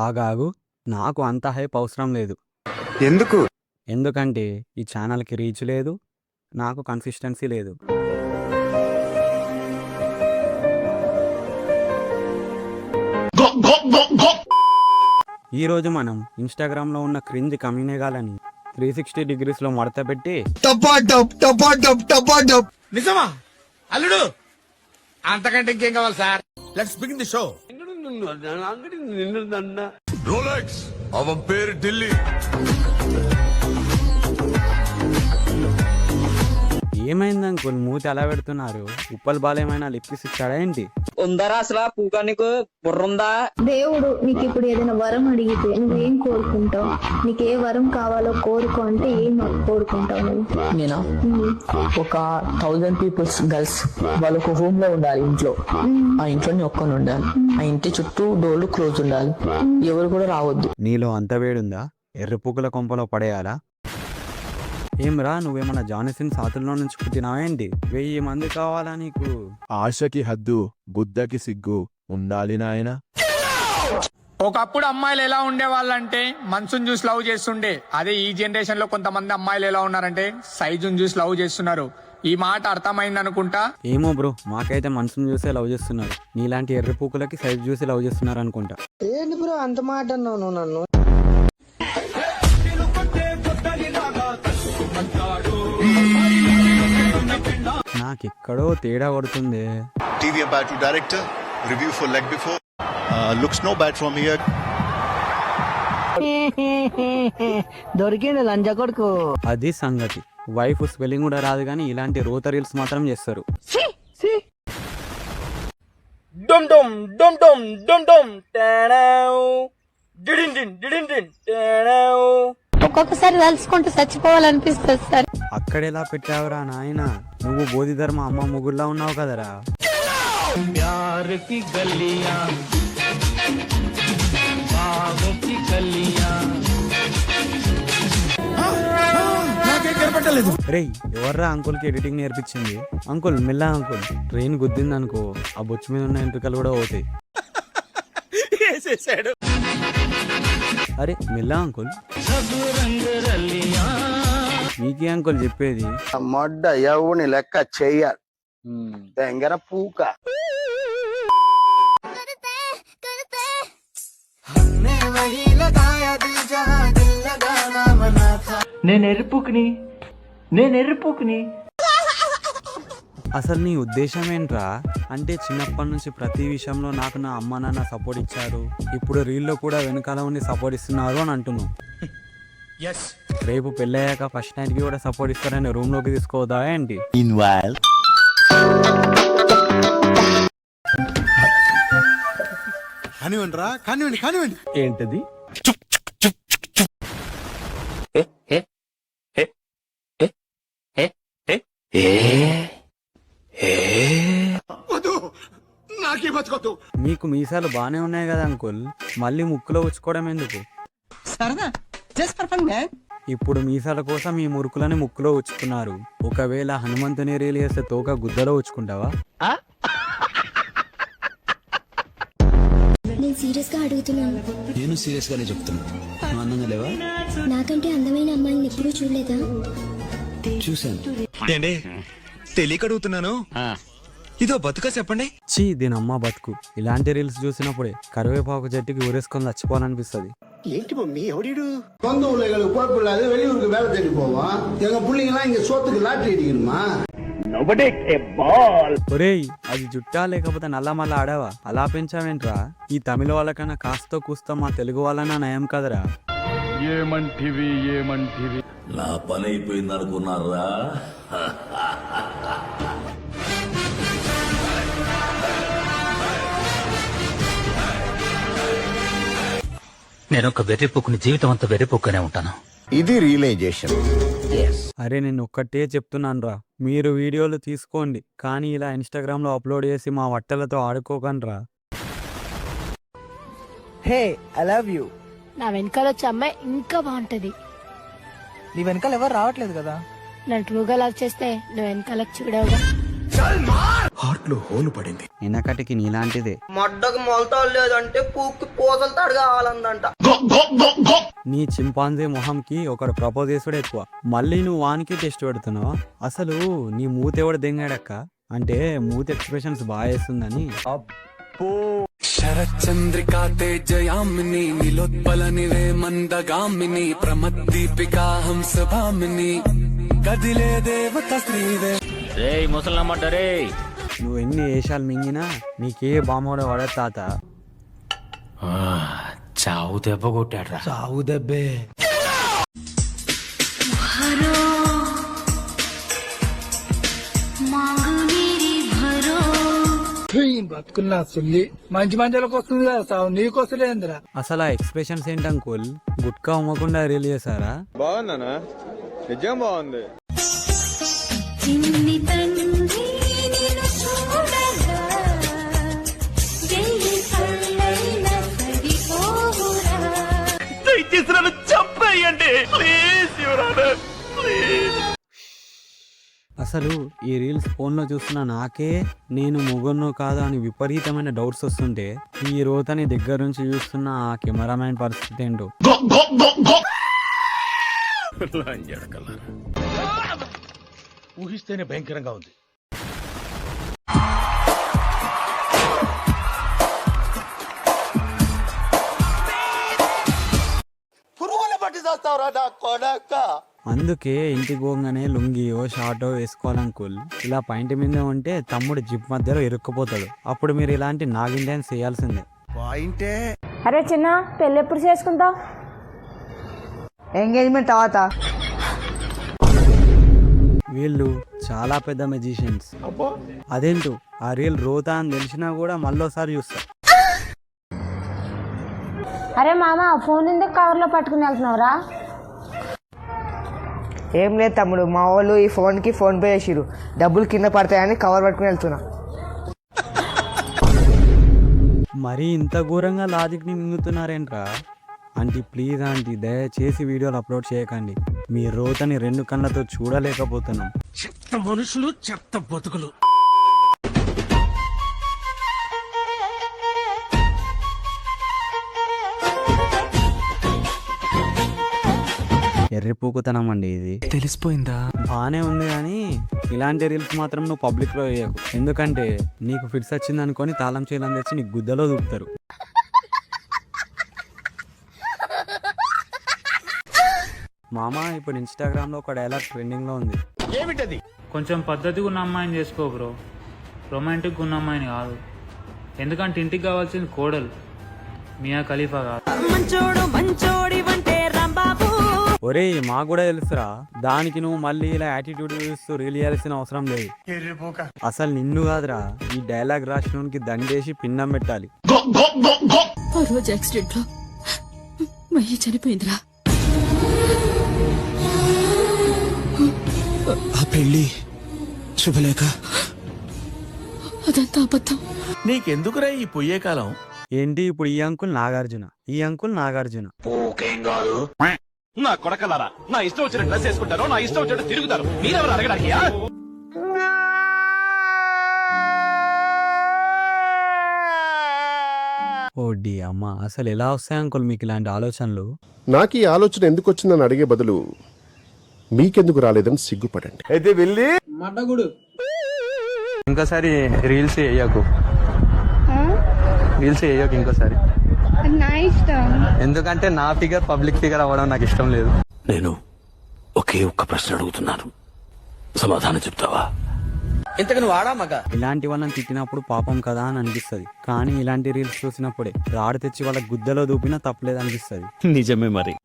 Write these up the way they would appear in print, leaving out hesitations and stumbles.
ఆగాగు, నాకు అంత హైప్ అవసరం లేదు. ఎందుకంటే ఈ ఛానల్కి రీచ్ లేదు, నాకు కన్సిస్టెన్సీ లేదు. ఈరోజు మనం ఇన్స్టాగ్రామ్ లో ఉన్న క్రింజ్ కమ్యూనిగాలని 360 డిగ్రీస్ లో మడత పెట్టి నిజమా అల్లుడు? అంతకంటే ఇంకేం కావాలి sir? Let's begin the show. Rolex అవన్ పేరు ఢిల్లీ. ఏమైంది అంకుల్, మూతి అలా పెడుతున్నారు? ఉప్పల్ బాలేమైనా లిప్కిస్ ఇచ్చాడా ఏంటి? ఉందరా అసలు పూగా నీకు బుర్రుందా? దేవుడు నీకు ఇప్పుడు ఏదైనా వరం అడిగితే నువ్వేం కోరుకుంటావు? నీకు ఏ వరం కావాలో కోరుకో అంటే ఏం కోరుకుంటావు నువ్వు? నేను ఒక 1000 పీపుల్స్ గర్ల్స్ వాళ్ళు ఒక హోమ్ లో ఉండాలి, ఇంట్లో. ఆ ఇంట్లోనే ఒక్కని ఉండాలి. ఆ ఇంటి చుట్టూ డోర్లు క్లోజ్ ఉండాలి, ఎవరు కూడా రావద్దు. నీలో అంత వేడుందా? ఎర్రపుకుల కొంపలో పడేయాలా? ఏమ్రా, నువ్వేమన్నా జానిసిన్ సాతుల్లో నుంచి పుట్టినావా ఏంటి? 1000 మంది కావాలా నీకు? ఆశకి హద్దు, బుద్ధకి సిగ్గు ఉండాలి నాయనా. ఒకప్పుడు అమ్మాయిలు ఎలా ఉండేవాళ్ళంటే మనసును చూసి లవ్ చేస్తుండే. అదే ఈ జనరేషన్ లో కొంతమంది అమ్మాయిలు ఎలా ఉన్నారంటే సైజును చూసి లవ్ చేస్తున్నారు. ఈ మాట అర్థమైంది అనుకుంటా. ఏమో బ్రో, మాకైతే మనసును చూసే లవ్ చేస్తున్నారు. నీలాంటి ఎర్రపూకులకి సైజు చూసి లవ్ చేస్తున్నారు అనుకుంటా. ఏంటి బ్రో అంత మాట అన్నావు నన్ను? నాకెక్కడో తేడా కొడుతుంది. TV about to director review for leg before looks no bad from here. దొరికిండు లంజ కొడుకు. అది సంగతి. వైఫ్ స్పెల్లింగ్ కూడా రాదు కానీ ఇలాంటి రోత రీల్స్ మాత్రం చేస్తారు. డమ్ డమ్ డమ్ డమ్ డమ్ డమ్ టాడావ్ డిడిన్ డిన్ డిడిన్ డిన్ టాడావ్. ఒక్కొక్కసారి తలుచుకుంటూ చచ్చిపోవాలనిపిస్తుంది సార్. అక్కడెలా పెట్టావురా నాయన? నువ్వు బోధిధర్మ అమ్మ ముగ్గురులా ఉన్నావు కదరా. రేయ్, ఎవర్రా అంకుల్ కి ఎడిటింగ్ నేర్పించింది? అంకుల్ మెల్లా అంకుల్, ట్రైన్ గుద్దింది అనుకో ఆ బొచ్చు మీద ఉన్న ఎంట్రుకలు కూడా పోతాయి. అరే మెల్లా అంకుల్. మీకే అంకుల్ చెప్పేది. మొడ్డ ఎవని లెక్క చెయ్యాలి తెంగర పూక. నేను ఎర్రిపుకుని. అసలు నీ ఉద్దేశం ఏంట్రా? అంటే చిన్నప్పటి నుంచి ప్రతి విషయంలో నాకు నా అమ్మ నాన్న సపోర్ట్ ఇచ్చారు, ఇప్పుడు రీల్లో కూడా వెనకాల ఉండి సపోర్ట్ ఇస్తున్నారు అని అంటున్నావు. రేపు పెళ్ళయ్యాక ఫస్ట్ నైట్ కి కూడా సపోర్ట్ ఇస్తారని రూమ్ లోకి తీసుకోవద్దా ఏంటి? కానివ్వండి. ఏంటది? మీకు మీసాలు బానే ఉన్నాయి కదా అంకుల్, మళ్ళీ ముక్కులో ఉచ్చుకోవడం ఎందుకు? ఇప్పుడు మీసాల కోసం ఈ మురుకులని ముక్కులో ఉచ్చుకున్నారు. ఒకవేళ హనుమంతుని రీల్ చేస్తే తోక గుద్దలో ఉచ్చుకుంటావా? నేను సీరియస్ గా అడుగుతున్నాను. నేను సీరియస్ గానే చెప్తున్నా. నువ్వు అందంగా లేవా? నాకంటే అందమైన అమ్మాయిని ఎప్పుడూ చూడలేదా? చూశాను. తెలియక అడుగుతున్నాను, ఇదో బతుక చెప్పండి. చీ, దీని అమ్మ బతుకు. ఇలాంటి రీల్స్ చూసినప్పుడే కరివేపాకు చెట్టుకి ఊరేసుకొని చచ్చిపోవాలనిపిస్తుంది. ఏంటి మమ్మీ ఎవడీడు? சொந்த குழப்பில்லாத வெளியூருக்கு வேலை தேடி போவோம். எங்க பிள்ளைங்கலாம் இங்க சோத்துக்கு லாட்டரி அடிக்கணுமா? ఒరేయ్, అది జుట్టా లేకపోతే నల్ల మళ్ళా ఆడావా? అలా పెంచావేంట్రా? ఈ తమిళ వాళ్ళకన్నా కాస్తో కూస్తో మా తెలుగు వాళ్ళన్నా నయం కదరా. ఏమంటివి నా పని అయిపోయింది అనుకున్నారా? నేను ఒక వెర్రిపోకుని జీవితం అంతా వెర్రిపోకునే ఉంటాను. ఇది రియలైజేషన్. అరే నేను ఒక్కటే చెప్తున్నాను రా, మీరు వీడియోలు తీసుకోండి కానీ ఇలా ఇన్స్టాగ్రామ్ లో అప్లోడ్ చేసి మా వట్టలతో ఆడుకోకండి రా. Hey I love you. నా వెనకాల వచ్చే అమ్మాయి ఇంకా బాగుంటది. నీ వెనకాల ఎవరు రావట్లేదు కదా. నన్ను ట్రూగా లవ్ చేస్తే నువ్వు వెనకాలకు చూడవుగా. హార్ట్ లో హోలు పడింది. వెనకటికి నీలాంటిదే. మడ్డకు మొలతాడు లేదంటే పూకి పూసలు తాడు కావాలందంట. నీ చింపాంజీ మొహంకి ఒకడు ప్రపోజ్ చేసుడు ఎక్కువ, మళ్ళీ నువ్వు వానికి టెస్ట్ పెడుతున్నావు. అసలు నీ మూతి ఎవడు దెంగాడక్క? అంటే మూతి ఎక్స్ప్రెషన్స్ బాగా వేస్తుందని. శరచంద్రికా తేజయామిని నిలోత్పలనివే మందగామిని ప్రమద్దీపికా హంసభామిని కదిలే దేవత శ్రీవే. రేయ్ ముసలమ్మడ్డరే, నువ్వు ఎన్ని వేషాలు మింగినా నీకే బామ్మోడ పడ తాత. చావు దెబ్బ కొట్టాడు రా. చావు దెబ్బే. బతుకున్నా సుల్లి మంచి మంచాలకు వస్తుంది కదా సావు, నీకు వస్తలేదురా. అసలు ఆ ఎక్స్ప్రెషన్స్ ఏంటి అంకుల్? గుట్కా అమ్మకుండా రీల్ చేశారా? బాగుందనా? నిజం బాగుంది. అసలు ఈ రీల్స్ ఫోన్లో చూస్తున్న నాకే నేను మొగన్నో కాదా అని విపరీతమైన డౌట్స్ వస్తుంటే, ఈ రోతని దగ్గర నుంచి చూస్తున్న ఆ కెమెరామ్యాన్ పరిస్థితి ఏంటో. ఊహిస్తేనే భయంకరంగా ఉంది. పురుగుల పట్టి చేస్తావురా నా కొడక. అందుకే ఇంటికి పోగానే లుంగియో షార్టో వేసుకోవాలనుకుల్. ఇలా పాయింట్ మీద ఉంటే తమ్ముడు జిప్ మధ్యలో ఇరుక్కుపోతాడు. అప్పుడు మీరు ఇలాంటి నాగిన్ డాన్స్ చేయాల్సిందే. పాయింటే. అరే చిన్న, పెళ్ళి ఎప్పుడు చేసుకుంటావు? ఎంగేజ్మెంట్ తర్వాత. వీళ్ళు చాలా పెద్ద మెజిషియన్స్. అదేంటో ఆ రీల్ రోతా అని తెలిసినా కూడా మళ్ళోసారి చూస్తా. అరే మామ, ఫోన్ ఎందుకు కవర్లో పట్టుకుని వెళ్తున్నావురా? ఏం లేదు తమ్ముడు, మా వాళ్ళు ఈ ఫోన్కి ఫోన్ పే చేసిరు, డబ్బులు కింద పడతాయని కవర్ పట్టుకుని వెళ్తున్నా. మరీ ఇంత ఘోరంగా లాజిక్ని మింగుతున్నారేంట్రా? ఆంటీ ప్లీజ్ ఆంటీ, దయచేసి వీడియోలు అప్లోడ్ చేయకండి. మీ రోతని 2 కళ్ళతో చూడలేకపోతున్నాం. చెత్త మనుషులు, చెత్త బతుకులు. ఎర్రిపూకుతనం అండి ఇది. తెలిసిపోయిందా? బానే ఉంది కానీ ఇలాంటి రీల్స్ మాత్రం నువ్వు పబ్లిక్ లో వేయకు. ఎందుకంటే నీకు ఫిట్స్ వచ్చింది అనుకొని తాళం చేయడం తెచ్చి నీకు గుద్దలో దూపుతారు. మామ, ఇప్పుడు ఇన్స్టాగ్రామ్ లో ఒక డైలాగ్ ట్రెండింగ్ లో ఉంది. ఏమిటది? కొంచెం పద్ధతిగా ఉన్న అమ్మాయిని చేసుకో బ్రో, రొమాంటిక్ ఉన్న అమ్మాయిని కాదు. ఎందుకంటే ఇంటికి కావాల్సింది కోడలు, మియా ఖలీఫా కాదు. ఒరే మాకు కూడా తెలుసురా, దానికి నువ్వు మళ్ళీ ఇలా యాటిట్యూడ్ చూస్తూ రీల్ చేయాల్సిన అవసరం లేదు. అసలు నిన్ను కాదురా, ఈ డైలాగ్ రాసినోనికి దండేసి పిన్నం పెట్టాలి. ఆ రోజు యాక్సిడెంట్ లో మయ్య చనిపోయిందిరా. ఆ పెళ్లి శుభలేఖ అదంతా అబద్ధం. నీకెందుకురా ఈ పొయ్యే కాలం? ఏంటి ఇప్పుడు ఈ అంకుల్ నాగార్జున, ఈ అంకుల్ నాగార్జున. నా కొడకలారా, నా ఇష్టం వచ్చిన డ్రెస్ వేసుకుంటారు, నా ఇష్టం వచ్చినట్టు తిరుగుతారు. మీరెవరు అడగడానికి? ఓడి అమ్మ, అసలు ఎలా వస్తాయి అంకుల్ మీకు ఇలాంటి ఆలోచనలు? నాకు ఈ ఆలోచన ఎందుకు వచ్చిందని అడిగే బదులు మీకెందుకు రాలేదని సిగ్గుపడండి. అయితే వెళ్ళి ఇంకోసారి రీల్స్ వేయకు, రీల్స్ వేయకు ఇంకోసారి. ఎందుకంటే నా ఫిగర్ పబ్లిక్ ఫిగర్ అవ్వడం నాకు ఇష్టం లేదు. నేను ఒకే ఒక్క ప్రశ్న అడుగుతున్నాను, సమాధానం చెప్తావా? ఇంతకు నువ్వు ఆడా మగ? ఇలాంటి వాళ్ళని తిట్టినప్పుడు పాపం కదా అని అనిపిస్తుంది, కానీ ఇలాంటి రీల్స్ చూసినప్పుడే రాడు తెచ్చి వాళ్ళ గుద్దలో దూపినా తప్పలేదు అనిపిస్తుంది. నిజమే మరి.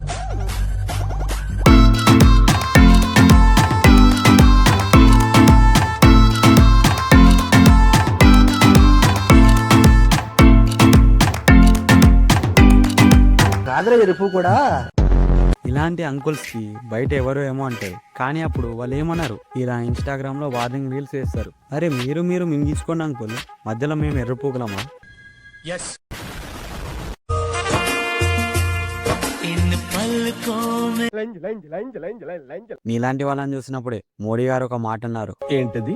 ఇలాంటి అంకుల్స్ కి బయట ఎవరో ఏమో అంటారు, కానీ అప్పుడు వాళ్ళు ఏమన్నారు, ఇలా ఇన్స్టాగ్రామ్ లో వార్నింగ్ రీల్స్ వేస్తారు. అరే మీరు మింగించుకోండి అంకుల్, మధ్యలో మేము ఎర్రపోగలమా? నీలాంటి వాళ్ళని చూసినప్పుడే మోడీ గారు ఒక మాట అన్నారు. ఏంటది?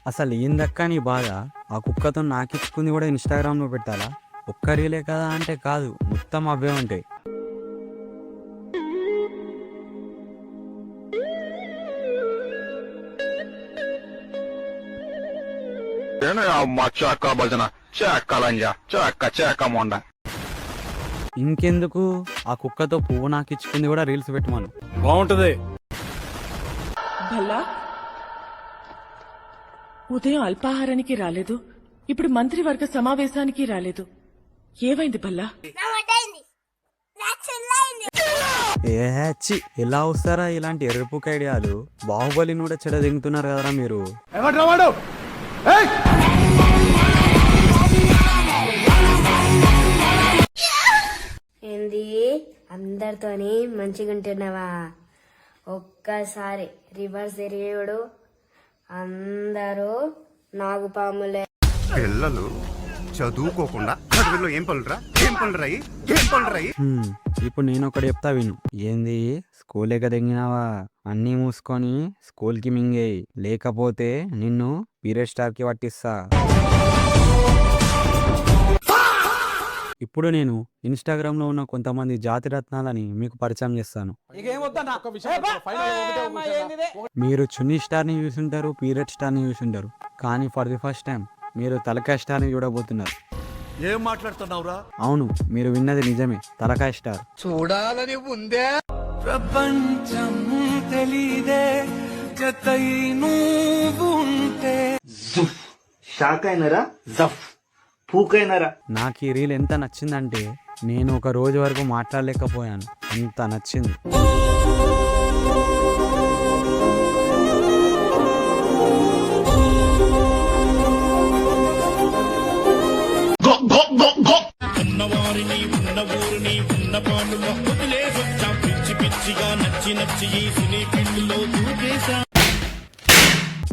అసలు ఏందక్క నీ బాధ? ఆ కుక్కతో నాకిచ్చుకుంది కూడా ఇన్స్టాగ్రామ్ లో పెట్టాలా? ఒక్క రీలే కదా అంటే కాదు, మొత్తం అవే ఉంటాయి. ఇంకెందుకు, ఆ కుక్కతో పువ్వు నాకిచ్చుకుంది కూడా రీల్స్ పెట్టమను, బాగుంటది. భల్లా ఉదయం అల్పాహారానికి రాలేదు, ఇప్పుడు మంత్రివర్గ సమావేశానికి రాలేదు. ఏమైంది భల్లా? ఎలా వస్తారా ఇలాంటి ఎర్రపుక్ ఐడియాలు? బాహుబలిని కూడా చెడ దింగుతున్నారు కదరా మీరు. ఏంది అందరితోని మంచిగా ఉంటున్నావా? ఒక్కసారి రివర్స్ తిరిగేవాడు అందరూ నాగుపాములే. పిల్లలు చదువుకోకుండా చదువులో ఏం పనులురా ఏం పనులురా ఇప్పుడు నేను ఒకటి చెప్తా విను. ఏంది స్కూల్ ఎగదెంగినావా? అన్నీ మూసుకొని స్కూల్ కి మింగేయి, లేకపోతే నిన్ను పీరియడ్ స్టార్ కి పట్టిస్తా. ఇప్పుడు నేను ఇన్స్టాగ్రామ్ లో ఉన్న కొంతమంది జాతి రత్నాలని మీకు పరిచయం చేస్తాను. మీరు చున్నీ స్టార్ ని చూసుంటారు, పీరియడ్ స్టార్ ని చూసుంటారు, కానీ ఫర్ ది ఫస్ట్ టైం మీరు తలకాయ స్టార్ ని చూడబోతున్నారు. ఏం మాట్లాడుతున్నావురా? అవును, మీరు విన్నది నిజమే, తలకాయ స్టార్. చూడాలని ఉందే. ప్రపంచం తెలీదే జతై నువ్వు ఉంటే. షాక్ అయినరా? జఫ్ పూకైనరా? నాకు ఈ రీల్ ఎంత నచ్చిందంటే నేను ఒక రోజు వరకు మాట్లాడలేకపోయాను, అంత నచ్చింది.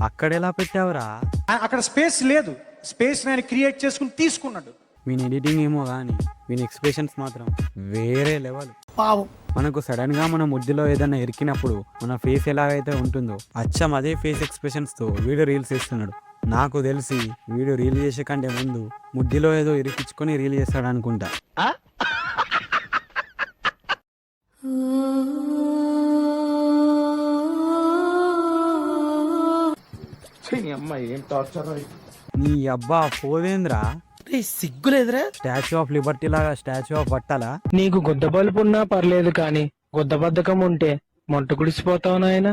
అక్కడెలా పెట్టావురా? అక్కడ స్పేస్ లేదు, స్పేస్ నేను క్రియేట్ చేసుకుని తీసుకున్నాడు. వీని ఎడిటింగ్ ఏమో కానీ వీని ఎక్స్ప్రెషన్స్ మాత్రం వేరే లెవెల్. మనకు సడన్ గా మన ముద్దులో ఏదైనా ఇరికినప్పుడు మన ఫేస్ ఎలాగైతే ఉంటుందో అచ్చం అదే ఫేస్ ఎక్స్ప్రెషన్స్ తో వీడియో రీల్స్ చేస్తున్నాడు. నాకు తెలిసి వీడియో రీల్ చేసే కంటే ముందు ముద్దులో ఏదో ఇరికించుకొని రీల్ చేస్తాడు అనుకుంటా. నీ అబ్బా పోదేంద్రా, సిగ్గులేదురా? స్టాచ్యూ ఆఫ్ లిబర్టీ లాగా స్టాచ్యూ ఆఫ్ పట్టాలా? నీకు గుద్ద బలుపు ఉన్నా పర్లేదు, కానీ గుద్ద బద్ధకం ఉంటే మొంట గుడిసిపోతావు నాయన.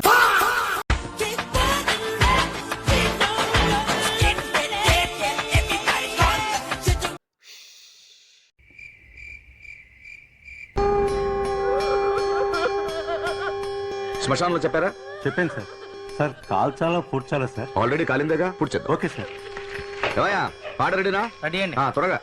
శ్మశానంలో చెప్పారా? చెప్పాను సార్. సార్ కాల్చాలా పూడ్చాలా సార్? ఆల్రెడీ కాలిందేగా, పుడిచేద్దాం. Okay sir. పాట రెడీనా? రెడీ అండి. త్వరగా.